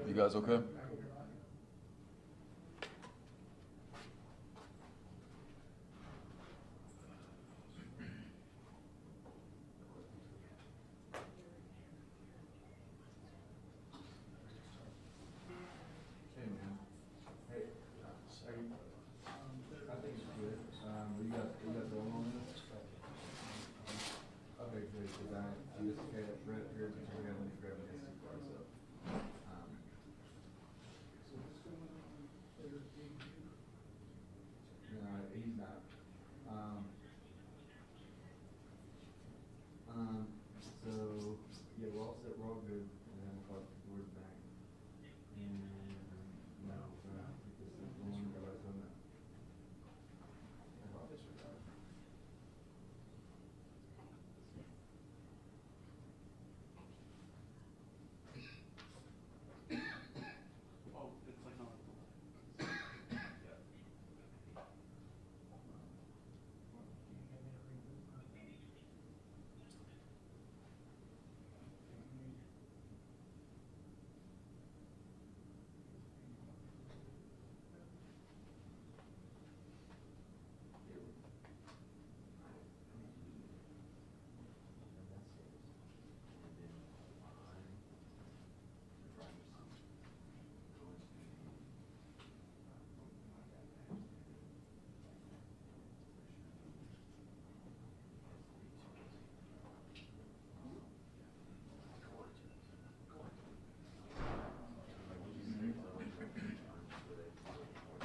You guys okay?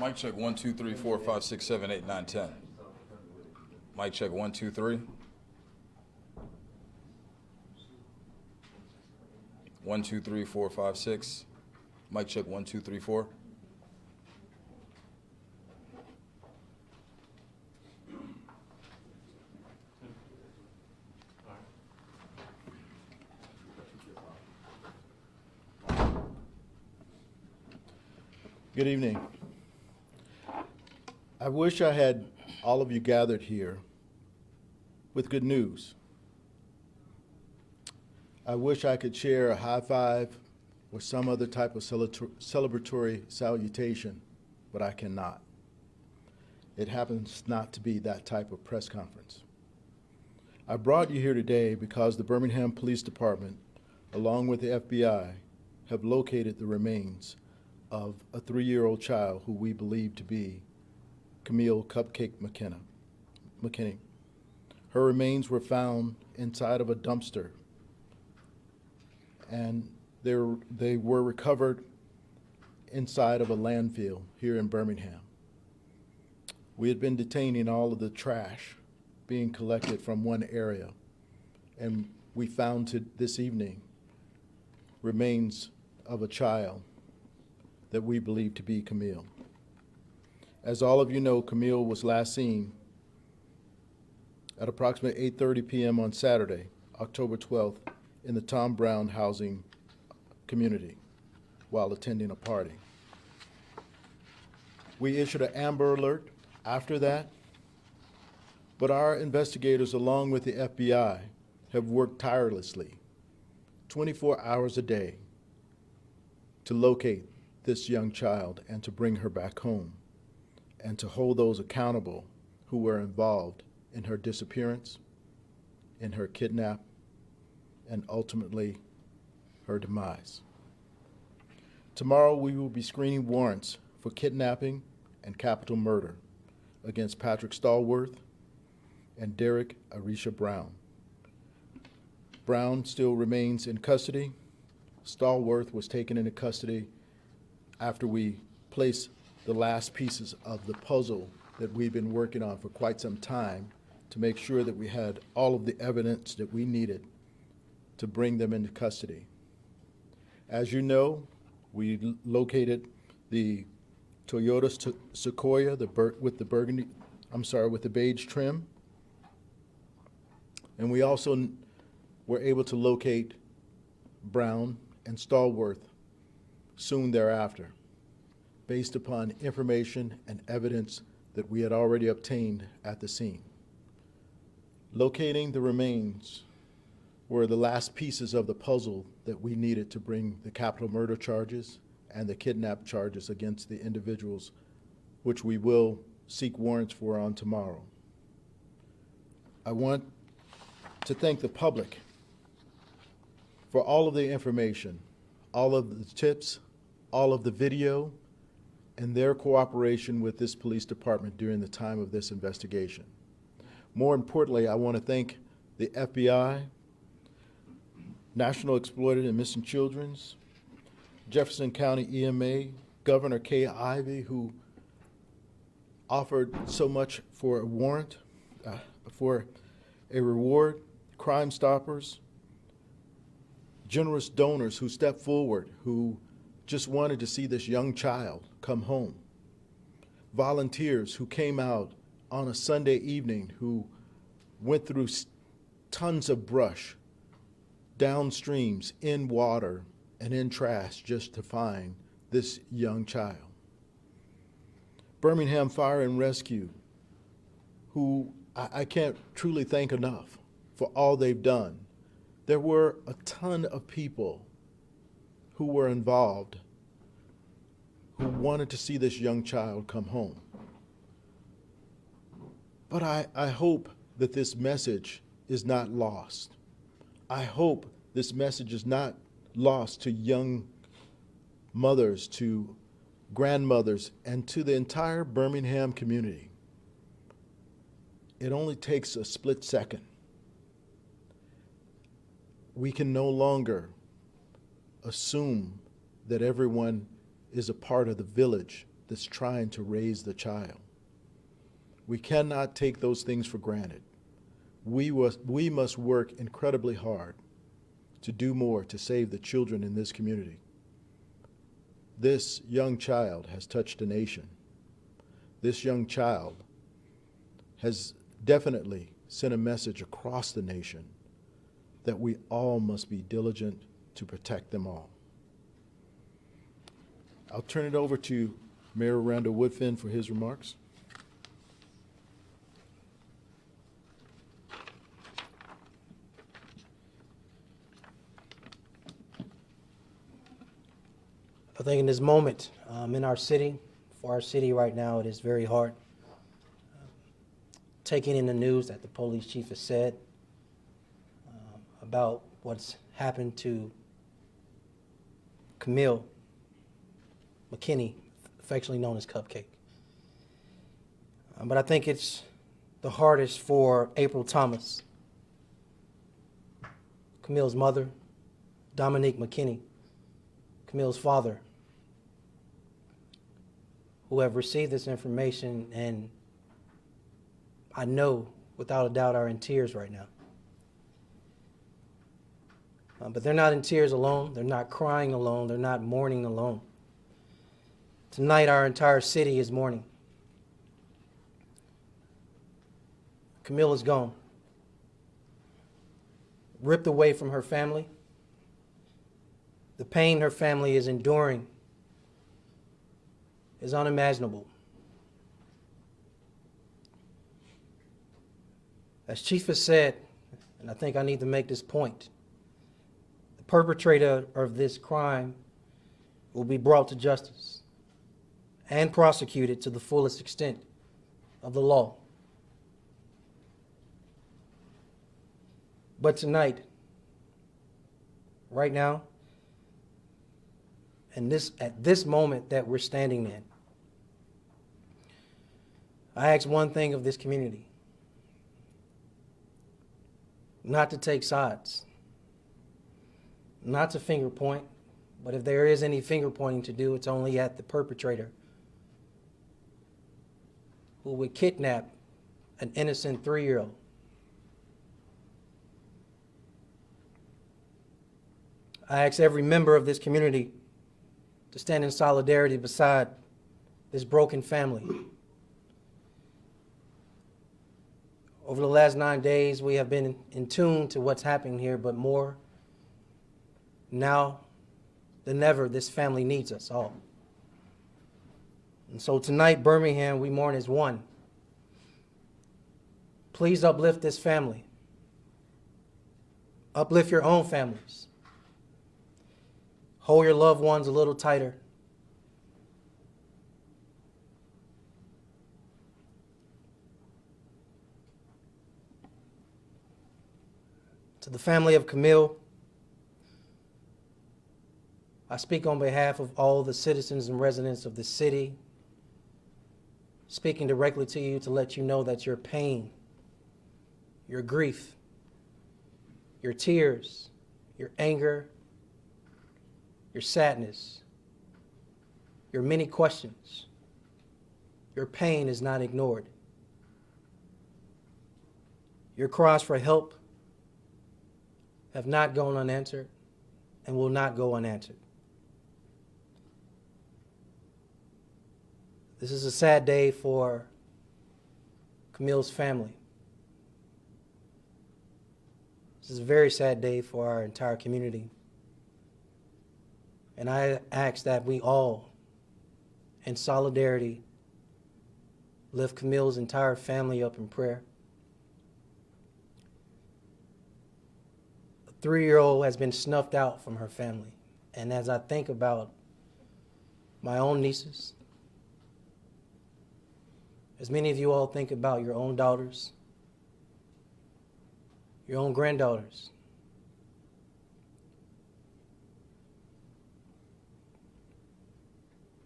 Mic check 1 2 3 4 5 6 7 8 9 10. Mic check 1 2 3. 1 2 3 4 5 6. Mic check 1 2 3 4. Good evening. I wish I had all of you gathered here with good news. I wish I could share a high five or some other type of celebratory salutation, but I cannot. It happens not to be that type of press conference. I brought you here today because the Birmingham Police Department, along with the FBI, have located the remains of a 3-year-old child who we believe to be Camille "Cupcake" McKinney. Her remains were found inside of a dumpster, and they were recovered inside of a landfill here in Birmingham. We had been detaining all of the trash being collected from one area, and we found this evening remains of a child that we believe to be Camille. As all of you know, Camille was last seen at approximately 8:30 p.m. on Saturday, October 12th, in the Tom Brown housing community while attending a party. We issued an Amber Alert after that, but our investigators, along with the FBI, have worked tirelessly 24 hours a day to locate this young child and to bring her back home, and to hold those accountable who were involved in her disappearance, in her kidnap, and ultimately her demise. Tomorrow we will be screening warrants for kidnapping and capital murder against Patrick Stallworth and Derrick Irisha Brown. Brown still remains in custody. Stallworth was taken into custody after we placed the last pieces of the puzzle that we've been working on for quite some time to make sure that we had all of the evidence that we needed to bring them into custody. As you know, we located the Toyota Sequoia with the beige trim, and we also were able to locate Brown and Stallworth soon thereafter, based upon information and evidence that we had already obtained at the scene. Locating the remains were the last pieces of the puzzle that we needed to bring the capital murder charges and the kidnap charges against the individuals, which we will seek warrants for on tomorrow. I want to thank the public for all of the information, all of the tips, all of the video, and their cooperation with this police department during the time of this investigation. More importantly, I want to thank the FBI, National Exploited and Missing Children's, Jefferson County EMA, Governor Kay Ivey, who offered so much for a warrant, for a reward, Crime Stoppers, generous donors who stepped forward, who just wanted to see this young child come home, volunteers who came out on a Sunday evening, who went through tons of brush, downstreams, in water, and in trash just to find this young child. Birmingham Fire and Rescue, who I can't truly thank enough for all they've done. There were a ton of people who were involved who wanted to see this young child come home. But I hope that this message is not lost. I hope this message is not lost to young mothers, to grandmothers, and to the entire Birmingham community. It only takes a split second. We can no longer assume that everyone is a part of the village that's trying to raise the child. We cannot take those things for granted. We must work incredibly hard to do more to save the children in this community. This young child has touched a nation. This young child has definitely sent a message across the nation that we all must be diligent to protect them all. I'll turn it over to Mayor Randall Woodfin for his remarks. I think in this moment, in our city, for our city right now, it is very hard. Taking in the news that the police chief has said about what's happened to Camille, McKinney, affectionately known as Cupcake. But I think it's the hardest for April Thomas, Camille's mother, Dominique McKinney, Camille's father, who have received this information, and I know without a doubt are in tears right now. But they're not in tears alone. They're not crying alone. They're not mourning alone. Tonight, our entire city is mourning. Camille is gone, ripped away from her family. The pain her family is enduring is unimaginable. As Chief has said, and I think I need to make this point, the perpetrator of this crime will be brought to justice and prosecuted to the fullest extent of the law. But tonight, right now, and at this moment that we're standing in, I ask one thing of this community: not to take sides, not to finger point, but if there is any finger pointing to do, it's only at the perpetrator who would kidnap an innocent 3-year-old. I ask every member of this community to stand in solidarity beside this broken family. Over the last 9 days, we have been in tune to what's happening here, but more now than ever, this family needs us all. And so tonight, Birmingham, we mourn as one. Please uplift this family. Uplift your own families. Hold your loved ones a little tighter. To the family of Camille, I speak on behalf of all the citizens and residents of the city, speaking directly to you to let you know that your pain, your grief, your tears, your anger, your sadness, your many questions, your pain is not ignored. Your cries for help have not gone unanswered and will not go unanswered. This is a sad day for Camille's family. This is a very sad day for our entire community. And I ask that we all, in solidarity, lift Camille's entire family up in prayer. A 3-year-old has been snuffed out from her family. And as I think about my own nieces, as many of you all think about your own daughters, your own granddaughters,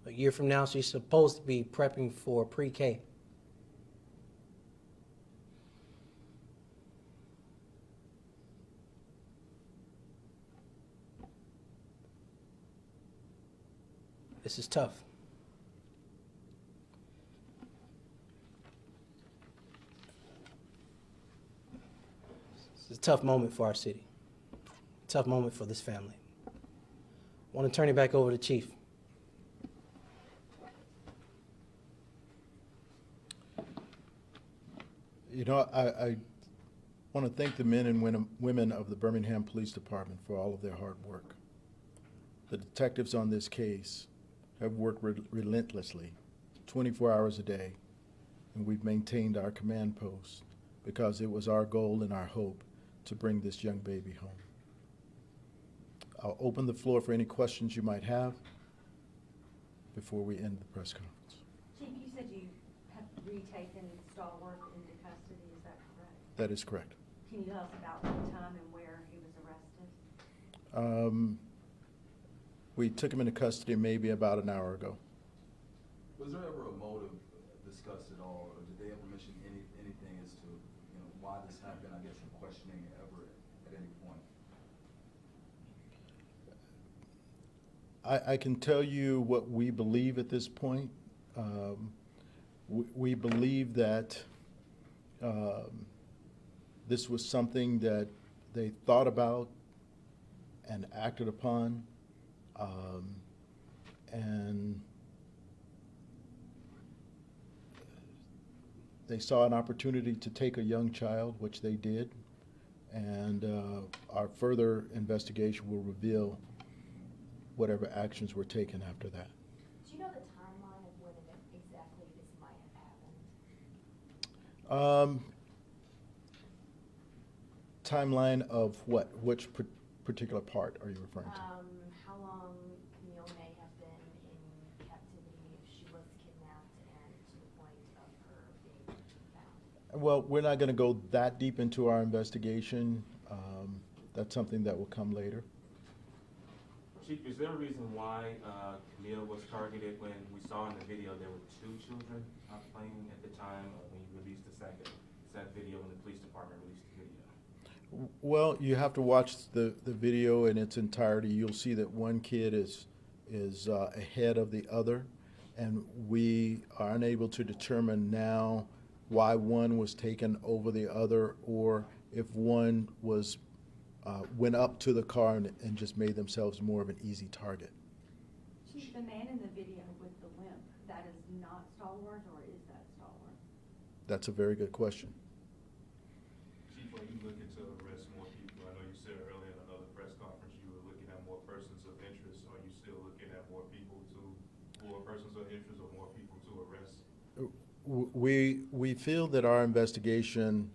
a year from now, she's supposed to be prepping for pre-K. This is tough. It's a tough moment for our city. Tough moment for this family. I want to turn it back over to Chief. You know, I want to thank the men and women of the Birmingham Police Department for all of their hard work. The detectives on this case have worked relentlessly, 24 hours a day, and we've maintained our command post because it was our goal and our hope to bring this young baby home. I'll open the floor for any questions you might have before we end the press conference. Chief, you said you have retaken Stallworth into custody, is that correct? That is correct. Can you tell us about what time and where he was arrested? We took him into custody maybe about an hour ago. Was there ever a motive discussed at all, or did they ever mention anything as to, you know, why this happened? I guess in questioning ever at any point. I can tell you what we believe at this point. We believe that this was something that they thought about and acted upon, and they saw an opportunity to take a young child, which they did, and our further investigation will reveal whatever actions were taken after that. Do you know the timeline of when exactly this might have happened? Timeline of what? Which particular part are you referring to? How long Camille may have been in captivity if she was kidnapped and to the point of her being found? Well, we're not going to go that deep into our investigation. That's something that will come later. Chief, is there a reason why Camille was targeted when we saw in the video there were 2 children playing at the time when you released the second video and the police department released the video? Well, you have to watch the video in its entirety. You'll see that one kid is ahead of the other, and we are unable to determine now why one was taken over the other, or if one was went up to the car and just made themselves more of an easy target. Chief, the man in the video with the limp, that is not Stallworth, or is that Stallworth? That's a very good question. Chief, are you looking to arrest more people? I know you said earlier in another press conference you were looking at more persons of interest. Are you still looking at more persons of interest or more people to arrest? We feel that our investigation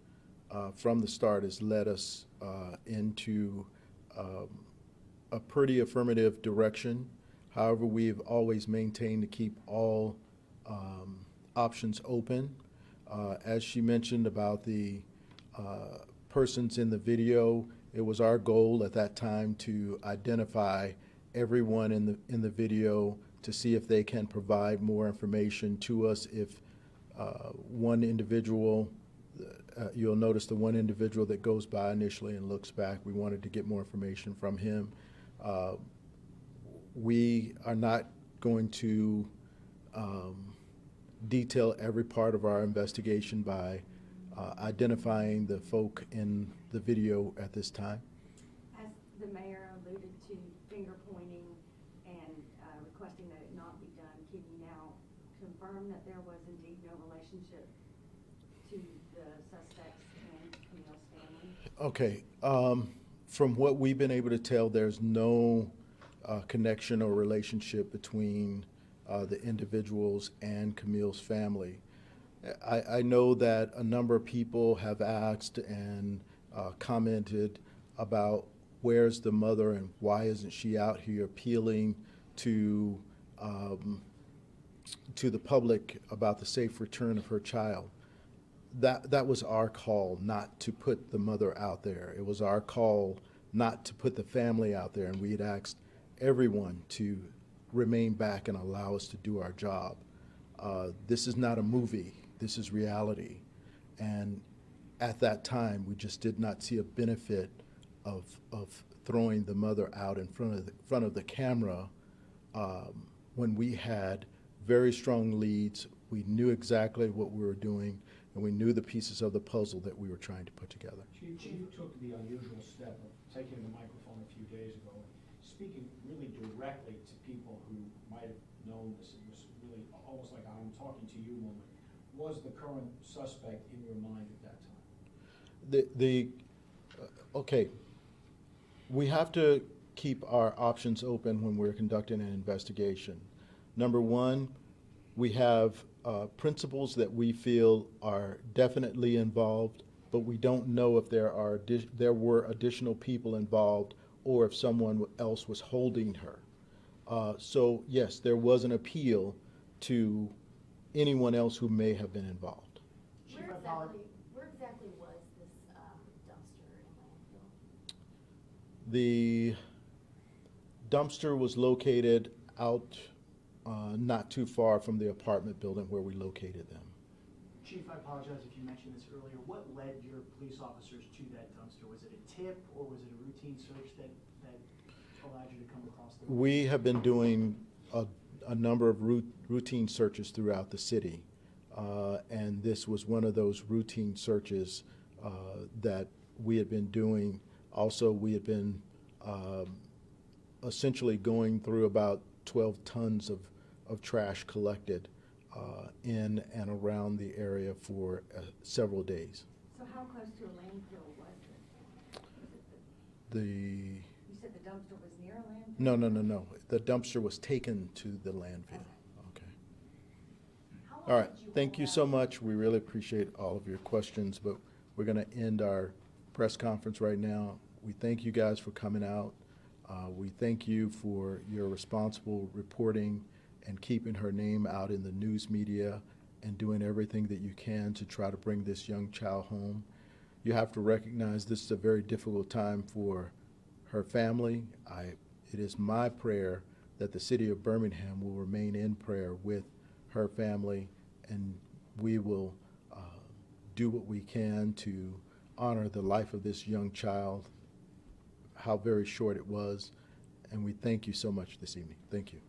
from the start has led us into a pretty affirmative direction. However, we've always maintained to keep all options open. As she mentioned about the persons in the video, It was our goal at that time to identify everyone in the video to see if they can provide more information to us. If one individual, you'll notice the one individual that goes by initially and looks back, we wanted to get more information from him. We are not going to detail every part of our investigation by identifying the folk in the video at this time. As the mayor alluded to finger pointing and requesting that it not be done, can you now confirm that there was indeed no relationship to the suspects and Camille's family? Okay, from what we've been able to tell, there's no connection or relationship between the individuals and Camille's family. I know that a number of people have asked and commented about where's the mother and why isn't she out here appealing to the public about the safe return of her child. That was our call, not to put the mother out there. It was our call not to put the family out there, and we had asked everyone to remain back and allow us to do our job. This is not a movie. This is reality. And at that time, we just did not see a benefit of throwing the mother out in front of the camera when we had very strong leads. We knew exactly what we were doing, and we knew the pieces of the puzzle that we were trying to put together. Chief took the unusual step of taking the microphone a few days ago, speaking really directly to people who might have known this. It was really almost like I'm talking to you moment. Was the current suspect in your mind at that time? Okay, we have to keep our options open when we're conducting an investigation. Number one, we have principals that we feel are definitely involved, but we don't know if there were additional people involved or if someone else was holding her. So yes, there was an appeal to anyone else who may have been involved. Where exactly was this dumpster in landfill? The dumpster was located out not too far from the apartment building where we located them. Chief, I apologize if you mentioned this earlier. What led your police officers to that dumpster? Was it a tip or was it a routine search that allowed you to come across the... We have been doing a number of routine searches throughout the city, and this was one of those routine searches that we had been doing. Also, we had been essentially going through about 12 tons of trash collected in and around the area for several days. So how close to a landfill was this? You said the dumpster was near a landfill? No. The dumpster was taken to the landfill. Okay. How long All right. did you Thank you hold so out? much. We really appreciate all of your questions, but we're going to end our press conference right now. We thank you guys for coming out. We thank you for your responsible reporting and keeping her name out in the news media and doing everything that you can to try to bring this young child home. You have to recognize this is a very difficult time for her family. It is my prayer that the city of Birmingham will remain in prayer with her family, and we will do what we can to honor the life of this young child, how very short it was, and we thank you so much this evening. Thank you.